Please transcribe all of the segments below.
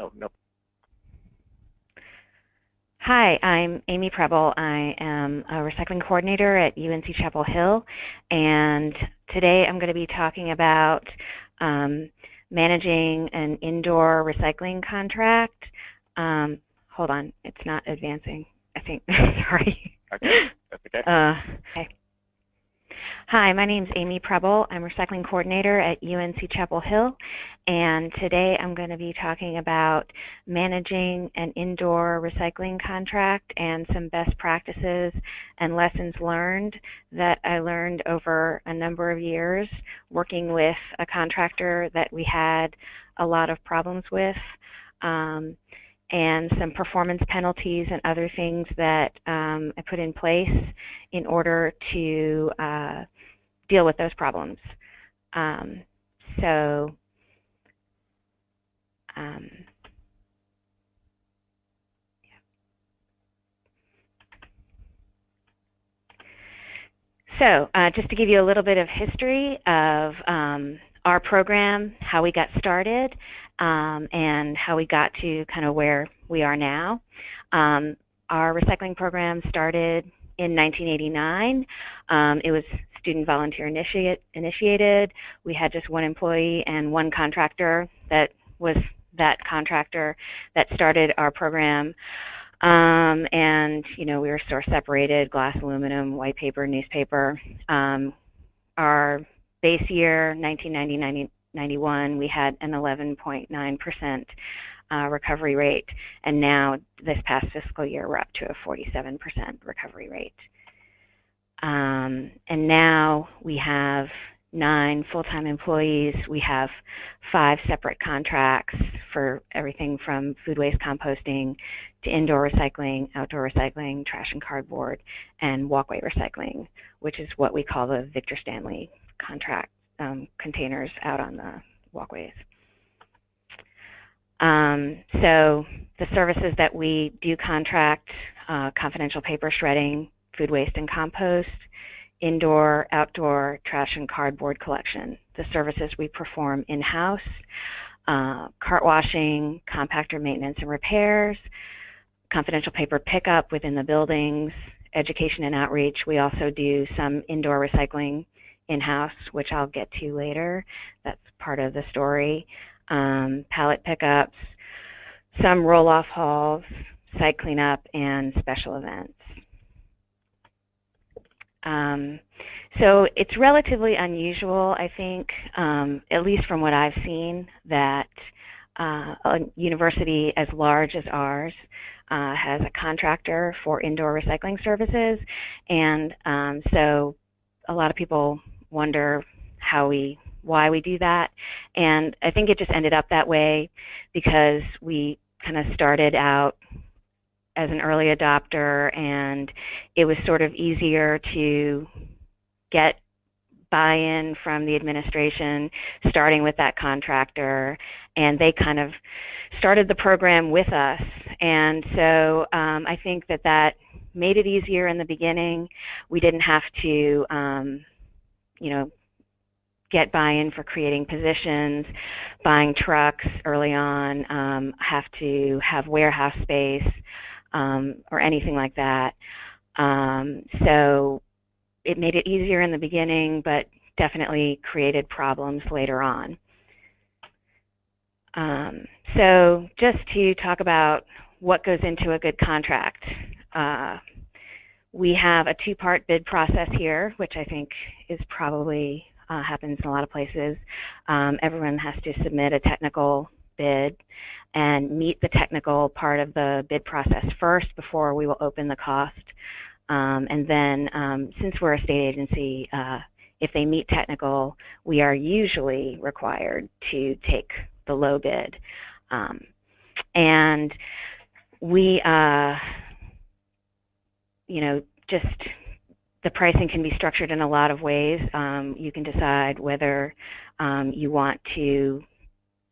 Oh, no. Hi, I'm Amy Preble. I am a recycling coordinator at UNC Chapel Hill, and today I'm going to be talking about um, managing an indoor recycling contract. Hold on, it's not advancing, I think. Sorry. Okay, that's okay. Okay. Hi, my name's Amy Preble. I'm a recycling coordinator at UNC Chapel Hill, and today I'm going to be talking about managing an indoor recycling contract and some best practices and lessons learned that I learned over a number of years working with a contractor that we had a lot of problems with. And some performance penalties and other things that I put in place in order to deal with those problems. Um, so, um, just to give you a little bit of history of our program, how we got started, and how we got to kind of where we are now. Our recycling program started in 1989. It was student volunteer initiated. We had just one employee and one contractor that was that contractor that started our program. And, you know, we were source separated, glass, aluminum, white paper, newspaper. Our base year, 1990-91, we had an 11.9% recovery rate, and now this past fiscal year we're up to a 47% recovery rate. And now we have 9 full-time employees. We have 5 separate contracts for everything from food waste composting to indoor recycling, outdoor recycling, trash and cardboard, and walkway recycling, which is what we call the Victor Stanley contract containers out on the walkways. So the services that we do contract, confidential paper shredding, food waste and compost, indoor, outdoor, trash and cardboard collection. The services we perform in-house, cart washing, compactor maintenance and repairs, confidential paper pickup within the buildings, education and outreach. We also do some indoor recycling in-house, which I'll get to later. That's part of the story. Pallet pickups, some roll-off hauls, site cleanup, and special events. So it's relatively unusual, I think, at least from what I've seen, that a university as large as ours has a contractor for indoor recycling services, and so a lot of people wonder why we do that, and I think it just ended up that way because we kind of started out as an early adopter, and it was sort of easier to get buy-in from the administration, starting with that contractor, and they kind of started the program with us. And so I think that made it easier in the beginning. We didn't have to, get buy-in for creating positions, buying trucks early on, have to have warehouse space, or anything like that. So it made it easier in the beginning, but definitely created problems later on. So just to talk about what goes into a good contract, we have a 2-part bid process here, which I think is probably happens in a lot of places. Everyone has to submit a technical bid and meet the technical part of the bid process first before we will open the cost. And then since we're a state agency, if they meet technical, we are usually required to take the low bid. And we, just the pricing can be structured in a lot of ways. You can decide whether you want to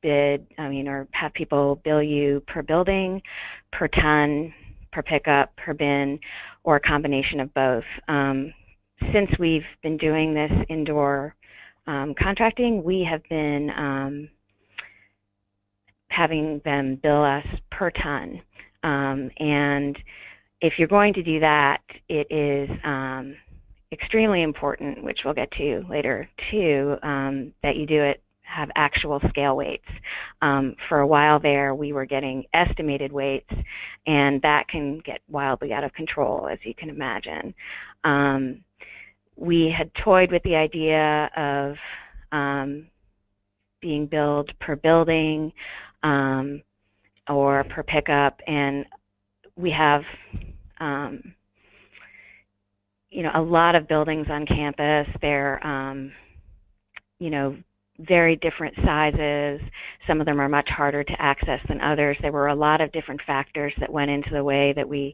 bid, or have people bill you per building, per ton, per pickup, per bin, or a combination of both. Since we've been doing this indoor contracting, we have been having them bill us per ton. And if you're going to do that, it is extremely important, which we'll get to later too, that you do it, have actual scale weights. For a while there, we were getting estimated weights, and that can get wildly out of control, as you can imagine. We had toyed with the idea of being billed per building or per pickup, and we have a lot of buildings on campus. They're very different sizes. Some of them are much harder to access than others. There were a lot of different factors that went into the way that we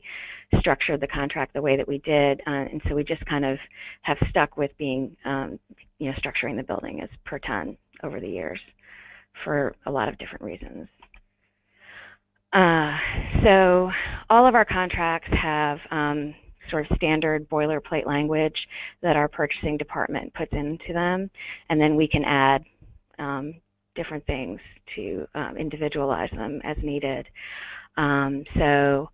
structured the contract the way that we did, and so we just kind of have stuck with being, structuring the building as per ton over the years for a lot of different reasons. So all of our contracts have sort of standard boilerplate language that our purchasing department puts into them, and then we can add different things to individualize them as needed. So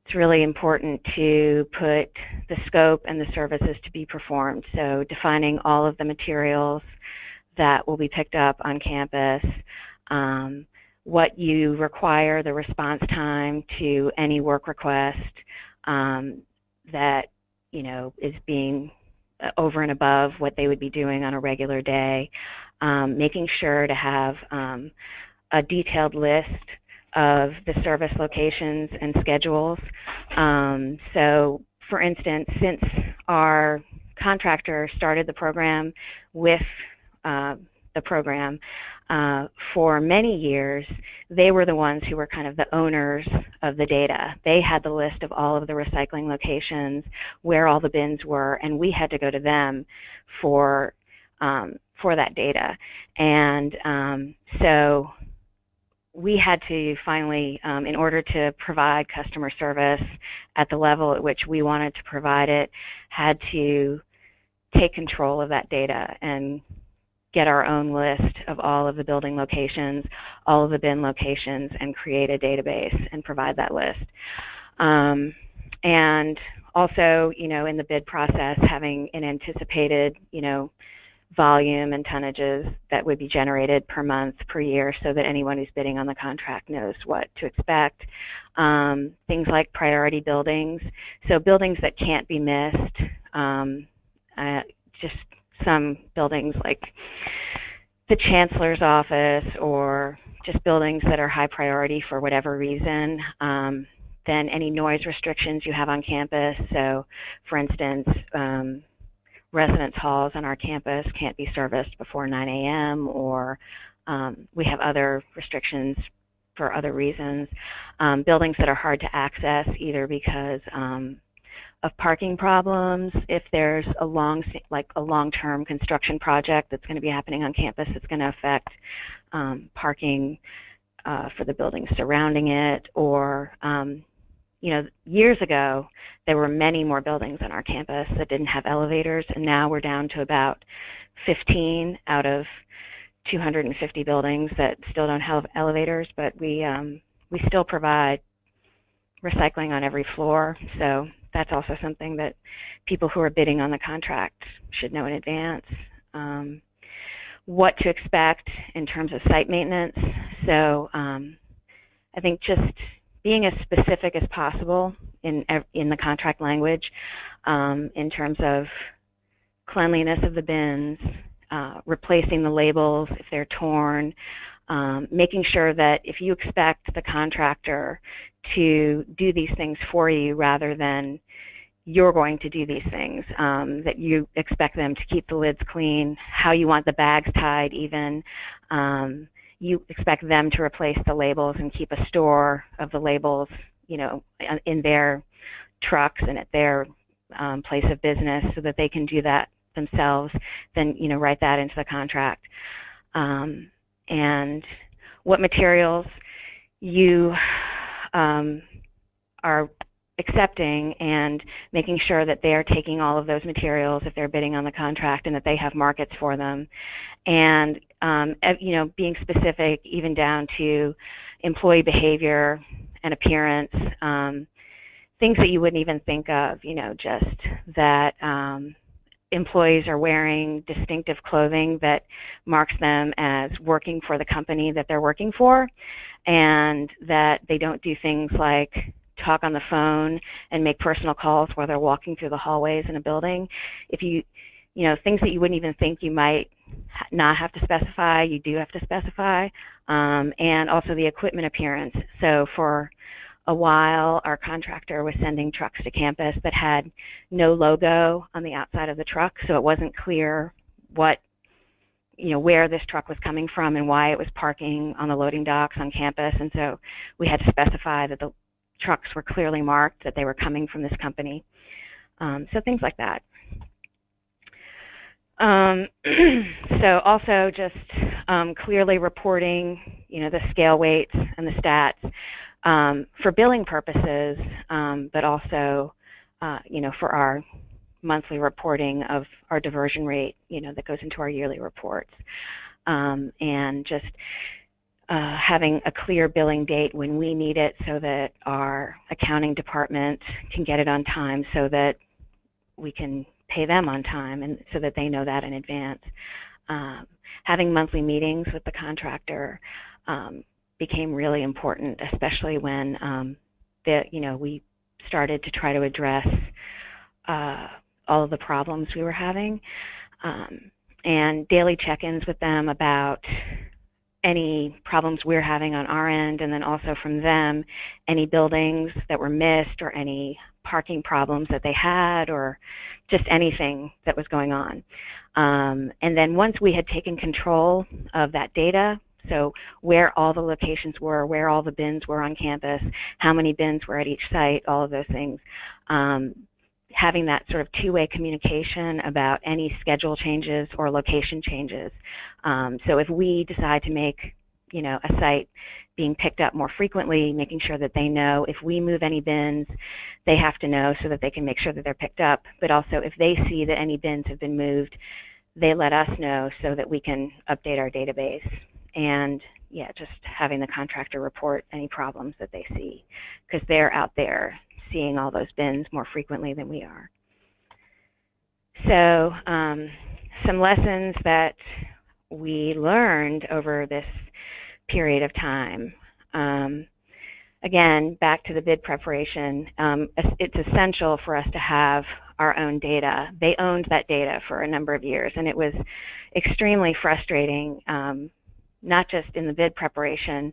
it's really important to put the scope and the services to be performed. So defining all of the materials that will be picked up on campus, what you require, the response time to any work request that is being over and above what they would be doing on a regular day, making sure to have a detailed list of the service locations and schedules. So for instance, since our contractor started the program with the program, for many years, they were the ones who were kind of the owners of the data. They had the list of all of the recycling locations, where all the bins were, and we had to go to them for that data. And so we had to finally, in order to provide customer service at the level at which we wanted to provide it, had to take control of that data and get our own list of all of the building locations, all of the bin locations, and create a database and provide that list. And also, in the bid process, having an anticipated, volume and tonnages that would be generated per month, per year, so that anyone who's bidding on the contract knows what to expect. Things like priority buildings, so buildings that can't be missed, just some buildings like the chancellor's office, or just buildings that are high priority for whatever reason. Then any noise restrictions you have on campus. So for instance, residence halls on our campus can't be serviced before 9 a.m. or we have other restrictions for other reasons. Buildings that are hard to access, either because of parking problems, if there's a long-term construction project that's going to be happening on campus that's going to affect parking for the buildings surrounding it, or years ago there were many more buildings on our campus that didn't have elevators, and now we're down to about 15 out of 250 buildings that still don't have elevators, but we still provide recycling on every floor. So that's also something that people who are bidding on the contract should know in advance. What to expect in terms of site maintenance. So I think just being as specific as possible in the contract language in terms of cleanliness of the bins, replacing the labels if they're torn, making sure that if you expect the contractor to do these things for you rather than you're going to do these things, that you expect them to keep the lids clean, how you want the bags tied even. You expect them to replace the labels and keep a store of the labels, in their trucks and at their place of business so that they can do that themselves, then, write that into the contract. And what materials you are accepting, and making sure that they are taking all of those materials if they're bidding on the contract and that they have markets for them. And being specific even down to employee behavior and appearance, things that you wouldn't even think of, just that employees are wearing distinctive clothing that marks them as working for the company that they're working for, and that they don't do things like talk on the phone and make personal calls while they're walking through the hallways in a building. If things that you wouldn't even think you might not have to specify, you do have to specify, and also the equipment appearance. So for a while, our contractor was sending trucks to campus that had no logo on the outside of the truck, so it wasn't clear where this truck was coming from and why it was parking on the loading docks on campus. And so we had to specify that the trucks were clearly marked, that they were coming from this company. So things like that. So also just clearly reporting, the scale weights and the stats for billing purposes, but also, for our monthly reporting of our diversion rate, that goes into our yearly reports, and just having a clear billing date when we need it so that our accounting department can get it on time so that we can pay them on time, and so that they know that in advance. Having monthly meetings with the contractor became really important, especially when we started to try to address all of the problems we were having, and daily check-ins with them about any problems we're having on our end, and then also from them, any buildings that were missed or any parking problems that they had, or just anything that was going on. And then once we had taken control of that data, so where all the locations were, where all the bins were on campus, how many bins were at each site, all of those things, having that sort of two-way communication about any schedule changes or location changes. So if we decide to make, a site being picked up more frequently, making sure that they know if we move any bins, they have to know so that they can make sure that they're picked up. But also if they see that any bins have been moved, they let us know so that we can update our database. And just having the contractor report any problems that they see, because they're out there seeing all those bins more frequently than we are. So some lessons that we learned over this period of time. Again, back to the bid preparation, it's essential for us to have our own data. They owned that data for a number of years, and it was extremely frustrating, not just in the bid preparation,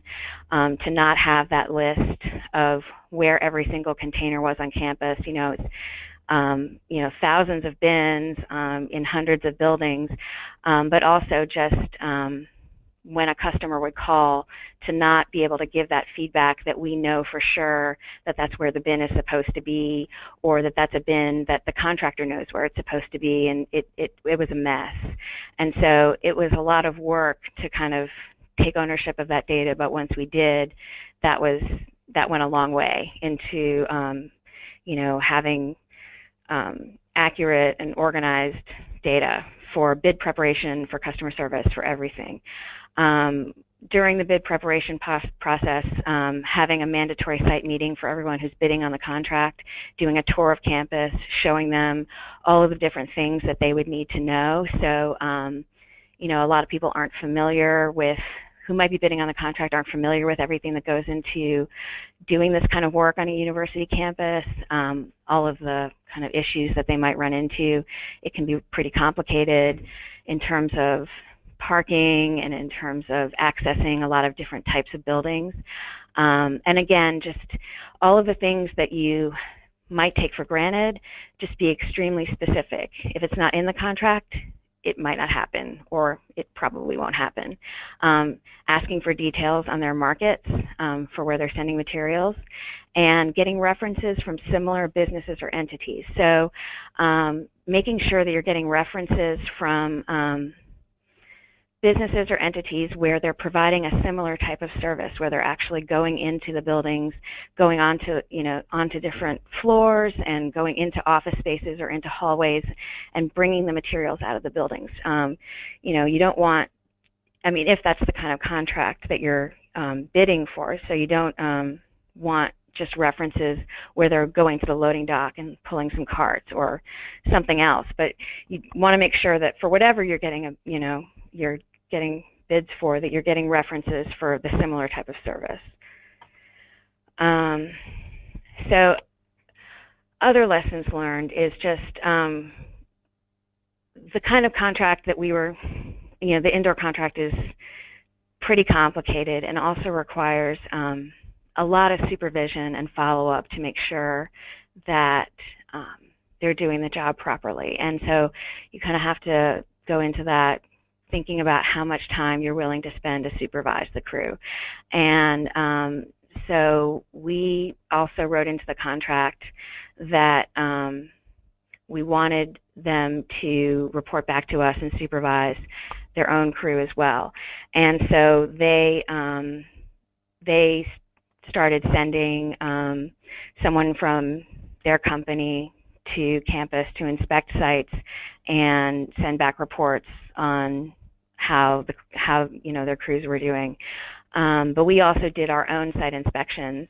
to not have that list of where every single container was on campus. It's thousands of bins in hundreds of buildings, but also just when a customer would call, to not be able to give that feedback that we know for sure that that's where the bin is supposed to be, or that that's a bin that the contractor knows where it's supposed to be, and it was a mess. And so it was a lot of work to kind of take ownership of that data, but once we did, that went a long way into having accurate and organized data for bid preparation, for customer service, for everything. During the bid preparation process, having a mandatory site meeting for everyone who's bidding on the contract, doing a tour of campus, showing them all of the different things that they would need to know. So, a lot of people aren't familiar with, who might be bidding on the contract, aren't familiar with everything that goes into doing this kind of work on a university campus, all of the kind of issues that they might run into. It can be pretty complicated in terms of parking and in terms of accessing a lot of different types of buildings. And again, just all of the things that you might take for granted, just be extremely specific. If it's not in the contract, it might not happen, or it probably won't happen. Asking for details on their markets for where they're sending materials, and getting references from similar businesses or entities. So making sure that you're getting references from businesses or entities where they're providing a similar type of service, where they're actually going into the buildings, going onto different floors, and going into office spaces or into hallways, and bringing the materials out of the buildings. You don't want, if that's the kind of contract that you're bidding for. So you don't want just references where they're going to the loading dock and pulling some carts or something else. But you want to make sure that for whatever you're getting, you're getting bids for, that you're getting references for the similar type of service. So other lessons learned is just the kind of contract that we were, the indoor contract is pretty complicated and also requires a lot of supervision and follow-up to make sure that they're doing the job properly. And so you kind of have to go into that thinking about how much time you're willing to spend to supervise the crew. And so we also wrote into the contract that we wanted them to report back to us and supervise their own crew as well. And so they started sending someone from their company to campus to inspect sites and send back reports on how their crews were doing. But we also did our own site inspections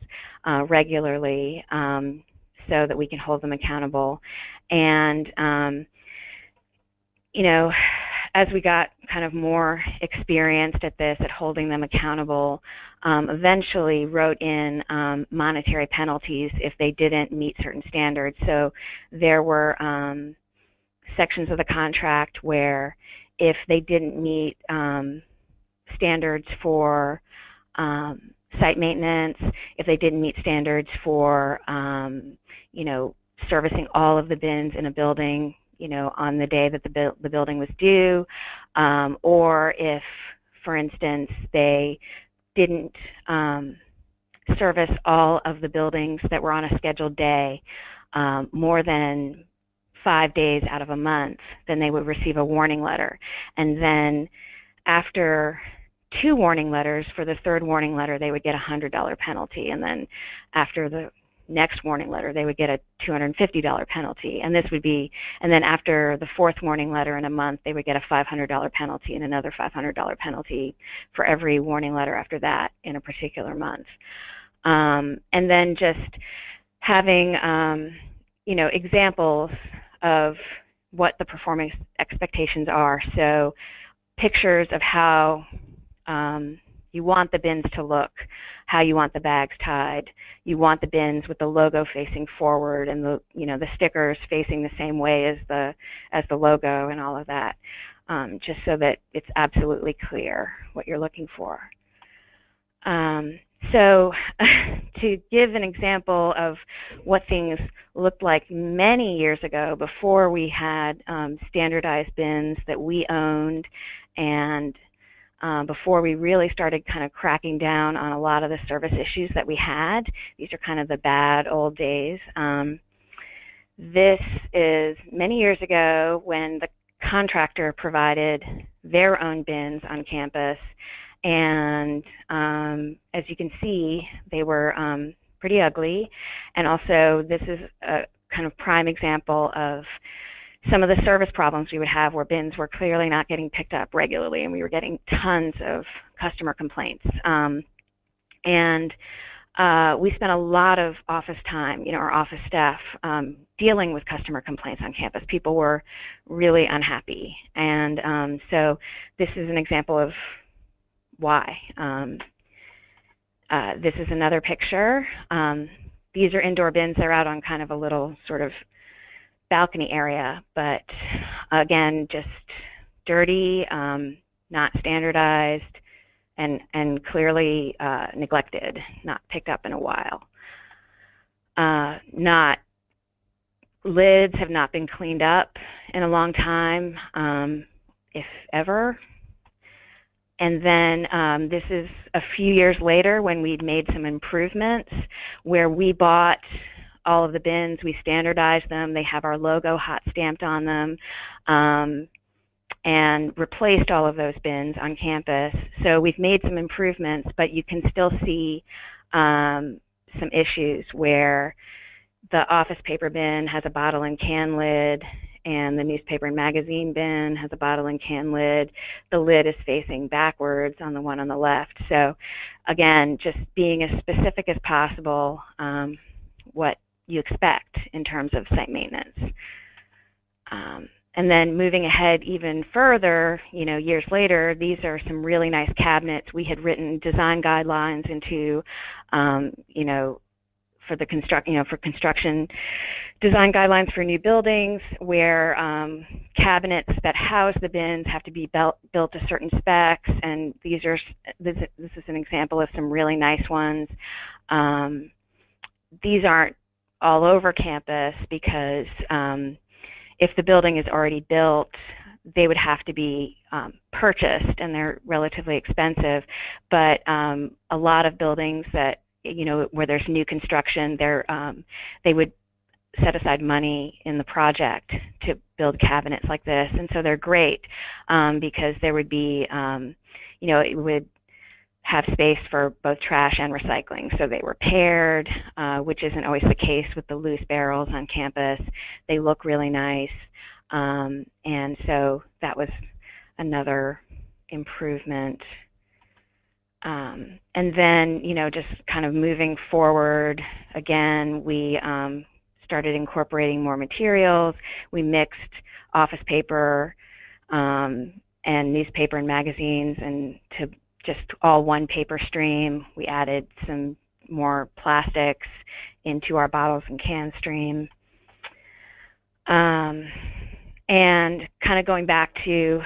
regularly so that we can hold them accountable. And as we got kind of more experienced at this, at holding them accountable, eventually wrote in monetary penalties if they didn't meet certain standards. So there were sections of the contract where if they didn't meet standards for site maintenance, if they didn't meet standards for servicing all of the bins in a building, on the day that the building was due, or if, for instance, they didn't service all of the buildings that were on a scheduled day more than 5 days out of a month, then they would receive a warning letter. And then after 2 warning letters, for the 3rd warning letter, they would get a $100 penalty. And then after the next warning letter, they would get a $250 penalty. And then after the 4th warning letter in a month, they would get a $500 penalty and another $500 penalty for every warning letter after that in a particular month. And then just having, examples of what the performance expectations are. So pictures of how you want the bins to look, how you want the bags tied. You want the bins with the logo facing forward and the stickers facing the same way as the logo and all of that, just so that it's absolutely clear what you're looking for. So to give an example of what things looked like many years ago, before we had standardized bins that we owned, and before we really started kind of cracking down on a lot of the service issues that we had. These are kind of the bad old days. This is many years ago when the contractor provided their own bins on campus, and as you can see, they were pretty ugly. And also, this is a kind of prime example of some of the service problems we would have where bins were clearly not getting picked up regularly, and we were getting tons of customer complaints. And we spent a lot of office time, our office staff, dealing with customer complaints on campus. People were really unhappy. And so this is an example of why. This is another picture. These are indoor bins. They're out on kind of a little sort of balcony area, but again, just dirty, not standardized, and clearly neglected, not picked up in a while. Lids have not been cleaned up in a long time, if ever. And then this is a few years later when we'd made some improvements where we bought all of the bins, we standardized them, they have our logo hot stamped on them, and replaced all of those bins on campus. So we've made some improvements, but you can still see some issues where the office paper bin has a bottle and can lid, and the newspaper and magazine bin has a bottle and can lid. The lid is facing backwards on the one on the left. So again, just being as specific as possible what you expect in terms of site maintenance. And then moving ahead even further, years later, these are some really nice cabinets. We had written design guidelines into, for construction design guidelines for new buildings, where cabinets that house the bins have to be built to certain specs. And this is an example of some really nice ones. These aren't all over campus because if the building is already built, they would have to be purchased, and they're relatively expensive. But a lot of buildings that, where there's new construction, they would set aside money in the project to build cabinets like this. And so they're great because there would be, it would have space for both trash and recycling. So they were paired, which isn't always the case with the loose barrels on campus. They look really nice. And so that was another improvement. And then, just kind of moving forward, again, we started incorporating more materials. We mixed office paper and newspaper and magazines and to just all one paper stream. We added some more plastics into our bottles and can stream. And kind of going back to,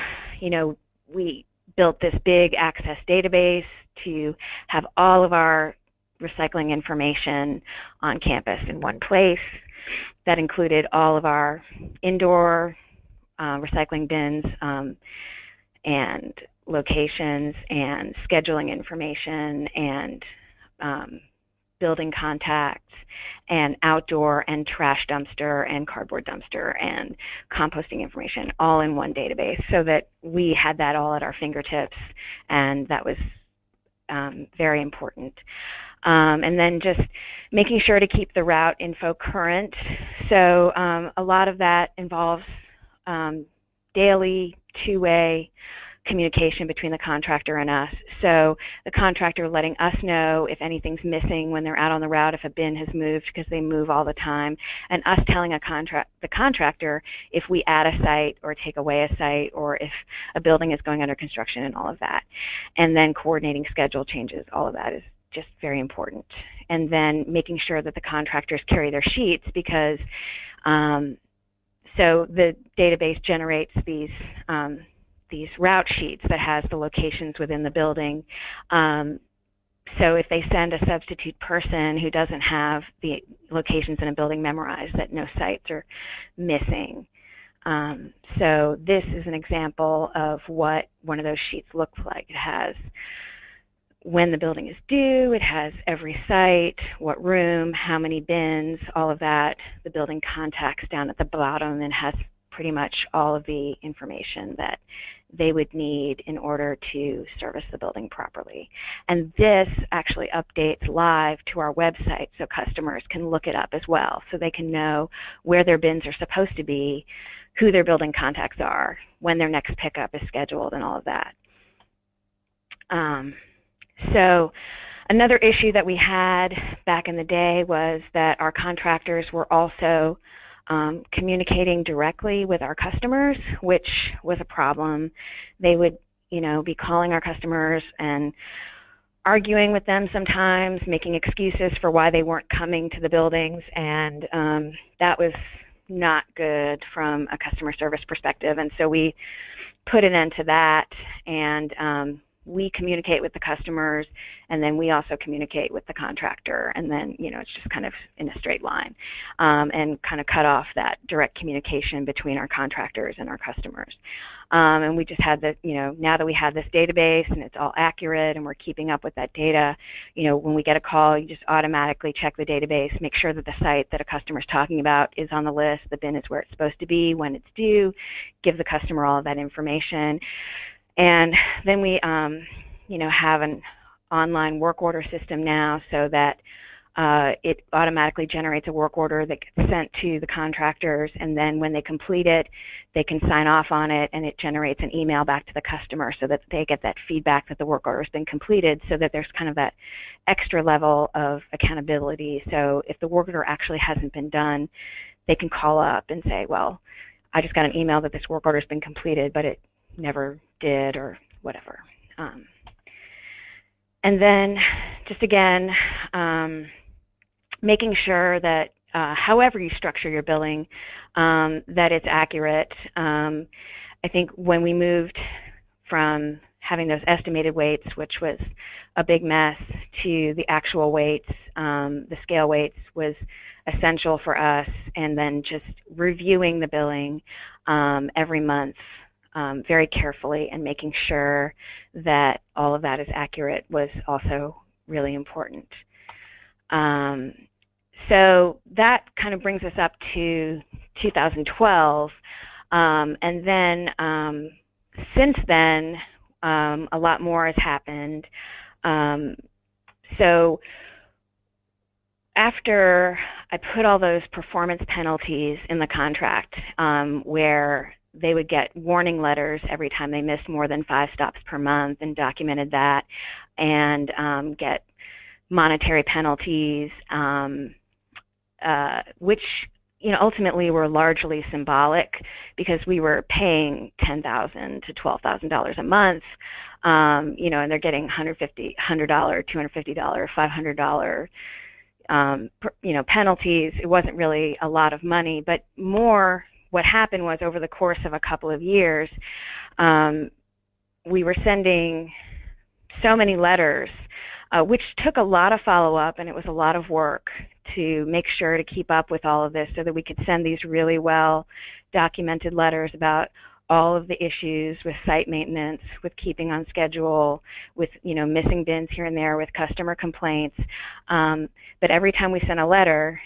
we built this big access database to have all of our recycling information on campus in one place. That included all of our indoor recycling bins and locations and scheduling information and building contacts and outdoor and trash dumpster and cardboard dumpster and composting information all in one database, so that we had that all at our fingertips, and that was very important. And then just making sure to keep the route info current. So a lot of that involves daily two-way communication between the contractor and us. So the contractor letting us know if anything's missing when they're out on the route, if a bin has moved, because they move all the time, and us telling the contractor if we add a site or take away a site, or if a building is going under construction, and all of that. And then coordinating schedule changes, all of that is just very important. And then making sure that the contractors carry their sheets, because so the database generates these route sheets that has the locations within the building. So if they send a substitute person who doesn't have the locations in a building memorized, that no sites are missing. So this is an example of what one of those sheets looks like. It has when the building is due, it has every site, what room, how many bins, all of that. The building contacts down at the bottom and has pretty much all of the information that they would need in order to service the building properly. And this actually updates live to our website, so customers can look it up as well, so they can know where their bins are supposed to be, who their building contacts are, when their next pickup is scheduled, and all of that. So another issue that we had back in the day was that our contractors were also communicating directly with our customers, which was a problem. They would, be calling our customers and arguing with them sometimes, making excuses for why they weren't coming to the buildings, and that was not good from a customer service perspective. And so we put an end to that, and we communicate with the customers, and then we also communicate with the contractor, and then it's just kind of in a straight line, and kind of cut off that direct communication between our contractors and our customers. And we just had that, now that we have this database and it's all accurate and we're keeping up with that data, when we get a call, you just automatically check the database, make sure that the site that a customer is talking about is on the list, the bin is where it's supposed to be, when it's due, give the customer all of that information. And then we, have an online work order system now, so that it automatically generates a work order that gets sent to the contractors, and then when they complete it, they can sign off on it, and it generates an email back to the customer so that they get that feedback that the work order has been completed, so that there's kind of that extra level of accountability. So if the work order actually hasn't been done, they can call up and say, well, I just got an email that this work order has been completed, but it never did, or whatever. And then just again, making sure that however you structure your billing, that it's accurate. I think when we moved from having those estimated weights, which was a big mess, to the actual weights, the scale weights was essential for us, and then just reviewing the billing every month very carefully and making sure that all of that is accurate was also really important. So that kind of brings us up to 2012, and then since then a lot more has happened. So after I put all those performance penalties in the contract, where they would get warning letters every time they missed more than 5 stops per month, and documented that, and get monetary penalties, which ultimately were largely symbolic, because we were paying $10,000 to $12,000 a month, and they're getting $150, $250, $500 penalties. It wasn't really a lot of money, but more what happened was, over the course of a couple of years, we were sending so many letters, which took a lot of follow-up, and it was a lot of work to make sure to keep up with all of this, so that we could send these really well documented letters about all of the issues with site maintenance, with keeping on schedule, with missing bins here and there, with customer complaints. But every time we sent a letter,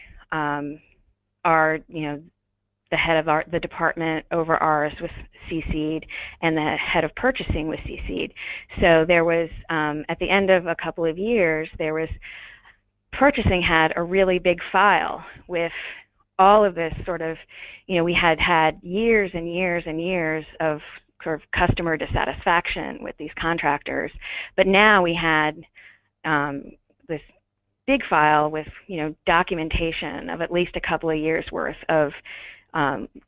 the head of the department over ours was CC'd, and the head of purchasing was CC'd. So there was, at the end of a couple of years, purchasing had a really big file with all of this sort of, we had years and years and years of sort of customer dissatisfaction with these contractors, but now we had this big file with, documentation of at least a couple of years worth of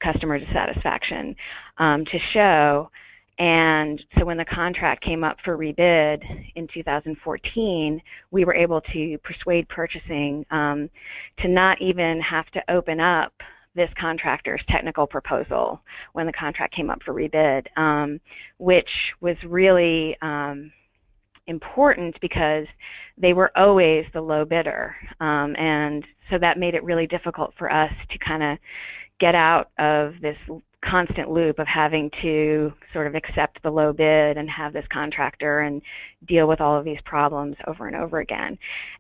customer dissatisfaction to show. And so when the contract came up for rebid in 2014, we were able to persuade purchasing to not even have to open up this contractor's technical proposal when the contract came up for rebid, which was really important, because they were always the low bidder. And so that made it really difficult for us to kind of get out of this constant loop of having to sort of accept the low bid and have this contractor and deal with all of these problems over and over again.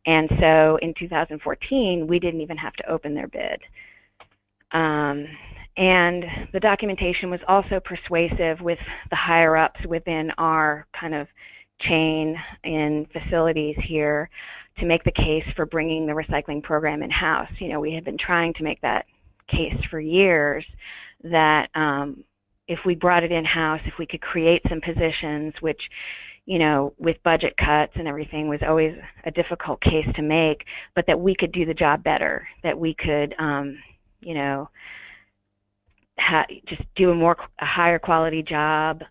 And so in 2014, we didn't even have to open their bid. And the documentation was also persuasive with the higher-ups within our kind of chain in facilities here to make the case for bringing the recycling program in-house. We had been trying to make that case for years, that if we brought it in-house, if we could create some positions, which, with budget cuts and everything was always a difficult case to make, but that we could do the job better, that we could, just do a higher quality job,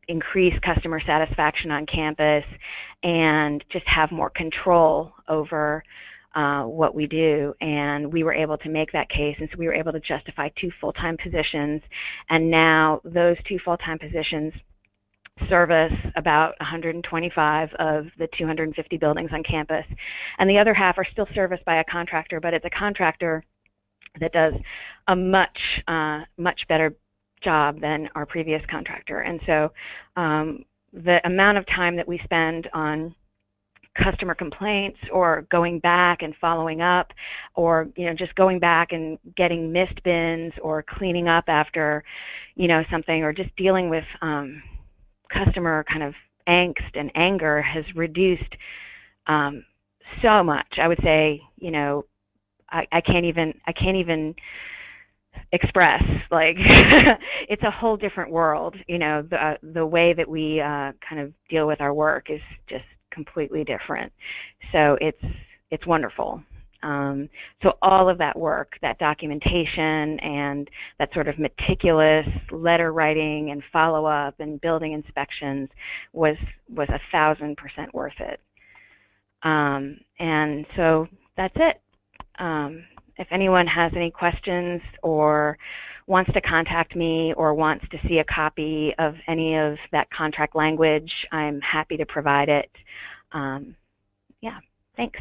increase customer satisfaction on campus, and just have more control over what we do. And we were able to make that case, and so we were able to justify 2 full-time positions, and now those 2 full-time positions service about 125 of the 250 buildings on campus, and the other half are still serviced by a contractor, but it's a contractor that does a much better job than our previous contractor. And so the amount of time that we spend on customer complaints, or going back and following up, or just going back and getting missed bins, or cleaning up after something, or just dealing with customer kind of angst and anger, has reduced so much. I would say, you know, I can't even express, like, it's a whole different world. You know, the way that we kind of deal with our work is just completely different. So it's wonderful. So all of that work, that documentation and that sort of meticulous letter writing and follow up and building inspections was 1,000% worth it. And so that's it. If anyone has any questions or wants to contact me or wants to see a copy of any of that contract language, I'm happy to provide it. Yeah, thanks.